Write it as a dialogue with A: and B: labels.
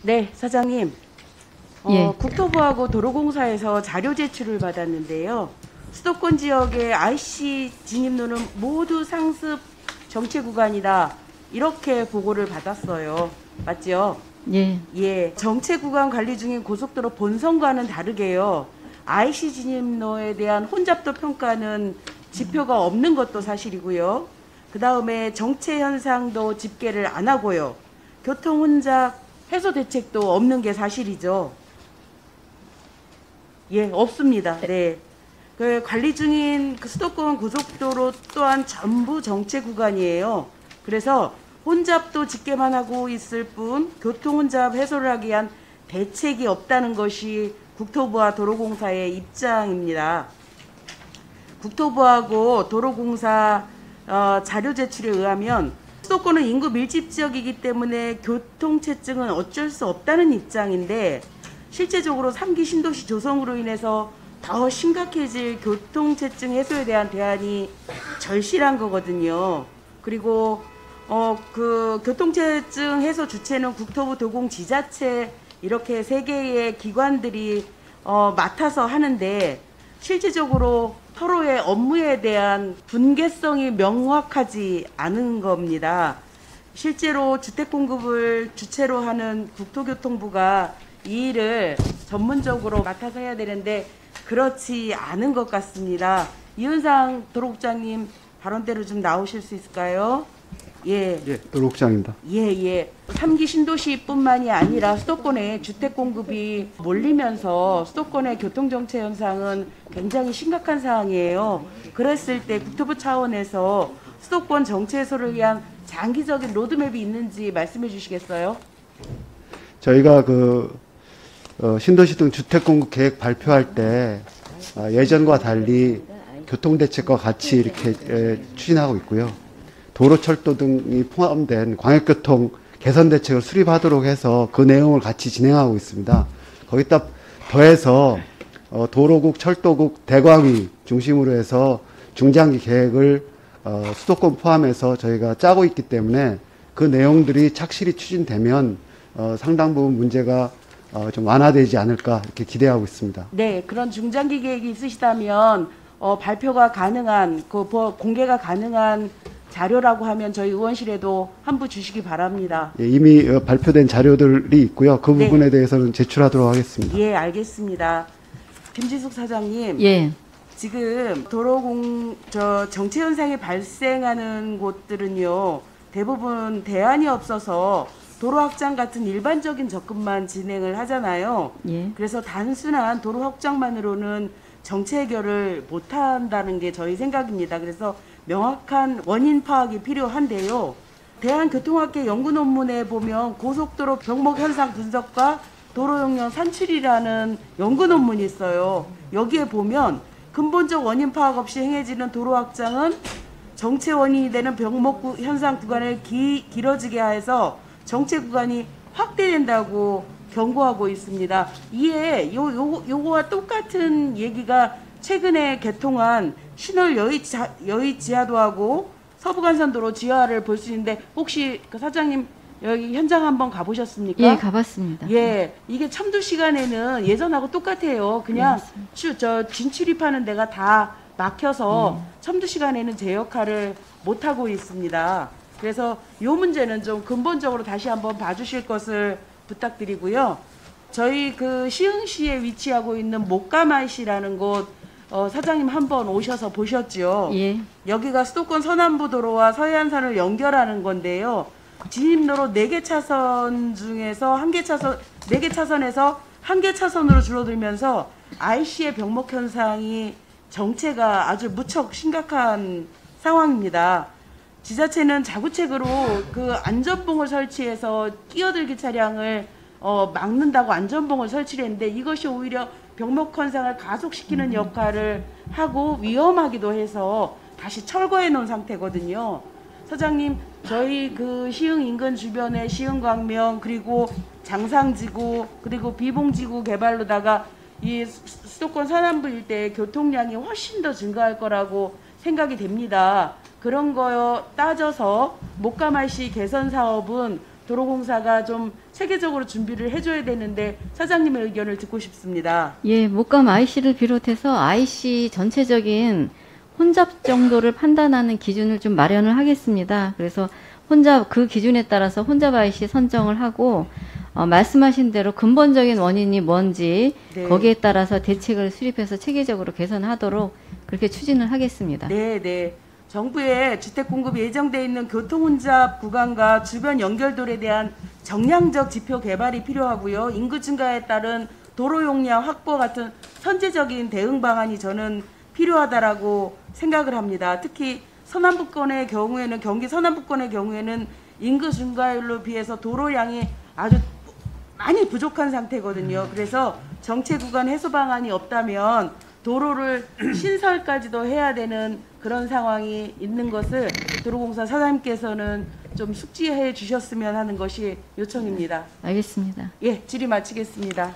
A: 네, 사장님.
B: 예.
A: 국토부하고 도로공사에서 자료 제출을 받았는데요. 수도권 지역의 IC 진입로는 모두 상습 정체 구간이다. 이렇게 보고를 받았어요. 맞죠?
B: 예.
A: 예. 정체 구간 관리 중인 고속도로 본선과는 다르게요. IC 진입로에 대한 혼잡도 평가는 지표가 없는 것도 사실이고요. 그 다음에 정체 현상도 집계를 안 하고요. 교통 혼잡 해소 대책도 없는 게 사실이죠. 예, 없습니다. 네. 그 관리 중인 그 수도권 고속도로 또한 전부 정체 구간이에요. 그래서 혼잡도 집계만 하고 있을 뿐 교통 혼잡 해소를 하기 위한 대책이 없다는 것이 국토부와 도로공사의 입장입니다. 국토부하고 도로공사 자료 제출에 의하면 수도권은 인구 밀집 지역이기 때문에 교통체증은 어쩔 수 없다는 입장인데 실제적으로 3기 신도시 조성으로 인해서 더 심각해질 교통체증 해소에 대한 대안이 절실한 거거든요. 그리고 그 교통체증 해소 주체는 국토부, 도공, 지자체 이렇게 세 개의 기관들이 맡아서 하는데 실질적으로 서로의 업무에 대한 분계성이 명확하지 않은 겁니다. 실제로 주택 공급을 주체로 하는 국토교통부가 이 일을 전문적으로 맡아서 해야 되는데 그렇지 않은 것 같습니다. 이은상 도로국장님 발언대로 좀 나오실 수 있을까요? 예.
C: 예, 도로국장입니다.
A: 예. 3기 신도시뿐만이 아니라 수도권의 주택 공급이 몰리면서 수도권의 교통정체 현상은 굉장히 심각한 사항이에요. 그랬을 때 국토부 차원에서 수도권 정체 해소를 위한 장기적인 로드맵이 있는지 말씀해 주시겠어요?
C: 저희가 신도시 등 주택 공급 계획 발표할 때 예전과 달리 교통대책과 같이 이렇게 추진하고 있고요. 도로, 철도 등이 포함된 광역교통 개선 대책을 수립하도록 해서 그 내용을 같이 진행하고 있습니다. 거기다 더해서 도로국, 철도국, 대광위 중심으로 해서 중장기 계획을 수도권 포함해서 저희가 짜고 있기 때문에 그 내용들이 착실히 추진되면 상당 부분 문제가 좀 완화되지 않을까 이렇게 기대하고 있습니다.
A: 네, 그런 중장기 계획이 있으시다면 발표가 가능한, 공개가 가능한 자료라고 하면 저희 의원실에도 한부 주시기 바랍니다.
C: 예, 이미 발표된 자료들이 있고요. 그 부분에 대해서는 제출하도록 하겠습니다.
A: 예, 알겠습니다. 김지숙 사장님.
B: 예.
A: 지금 정체 현상이 발생하는 곳들은요, 대부분 대안이 없어서 도로 확장 같은 일반적인 접근만 진행을 하잖아요.
B: 예.
A: 그래서 단순한 도로 확장만으로는 정체 해결을 못한다는 게 저희 생각입니다. 그래서 명확한 원인 파악이 필요한데요. 대한교통학회 연구 논문에 보면 고속도로 병목 현상 분석과 도로 용량 산출이라는 연구 논문이 있어요. 여기에 보면 근본적 원인 파악 없이 행해지는 도로 확장은 정체 원인이 되는 병목 현상 구간을 길어지게 해서 정체 구간이 확대된다고 경고하고 있습니다. 이에 요거와 똑같은 얘기가 최근에 개통한 신월 여의 지하도하고 서부간선도로 지하를 볼 수 있는데 혹시 그 사장님 여기 현장 한번 가보셨습니까?
B: 예, 가봤습니다.
A: 예, 이게 첨도 시간에는 예전하고 똑같아요. 그냥 진출입하는 데가 다 막혀서 첨도 시간에는 제 역할을 못 하고 있습니다. 그래서 이 문제는 좀 근본적으로 다시 한번 봐주실 것을 부탁드리고요. 저희 그 시흥시에 위치하고 있는 목가마이시라는 곳 사장님 한번 오셔서 보셨죠? 예. 여기가 수도권 서남부도로와 서해안선을 연결하는 건데요. 진입로로 4개 차선 중에서 4개 차선에서 1개 차선으로 줄어들면서 IC의 병목 현상이 정체가 아주 무척 심각한 상황입니다. 지자체는 자구책으로 그 안전봉을 설치해서 끼어들기 차량을 막는다고 안전봉을 설치를 했는데 이것이 오히려 병목 현상을 가속시키는 역할을 하고 위험하기도 해서 다시 철거해 놓은 상태거든요. 사장님, 저희 그 시흥 인근 주변에 시흥광명 그리고 장상지구 그리고 비봉지구 개발로다가 이 수도권 서남부 일대의 교통량이 훨씬 더 증가할 거라고 생각이 됩니다. 그런 거 따져서 목가마이시 개선 사업은 도로공사가 좀 체계적으로 준비를 해줘야 되는데 사장님의 의견을 듣고 싶습니다.
B: 예, 목감 IC를 비롯해서 IC 전체적인 혼잡 정도를 판단하는 기준을 좀 마련을 하겠습니다. 그래서 그 기준에 따라서 혼잡 IC 선정을 하고 말씀하신 대로 근본적인 원인이 뭔지
A: 네.
B: 거기에 따라서 대책을 수립해서 체계적으로 개선하도록 그렇게 추진을 하겠습니다.
A: 네, 네. 정부의 주택 공급 예정돼 있는 교통 혼잡 구간과 주변 연결도로에 대한 정량적 지표 개발이 필요하고요. 인구 증가에 따른 도로 용량 확보 같은 선제적인 대응 방안이 저는 필요하다라고 생각을 합니다. 특히 서남부권의 경우에는 경기 서남부권의 경우에는 인구 증가율로 비해서 도로량이 아주 많이 부족한 상태거든요. 그래서 정체 구간 해소 방안이 없다면 도로를 신설까지도 해야 되는 그런 상황이 있는 것을 도로공사 사장님께서는 좀 숙지해 주셨으면 하는 것이 요청입니다.
B: 알겠습니다.
A: 예, 질의 마치겠습니다.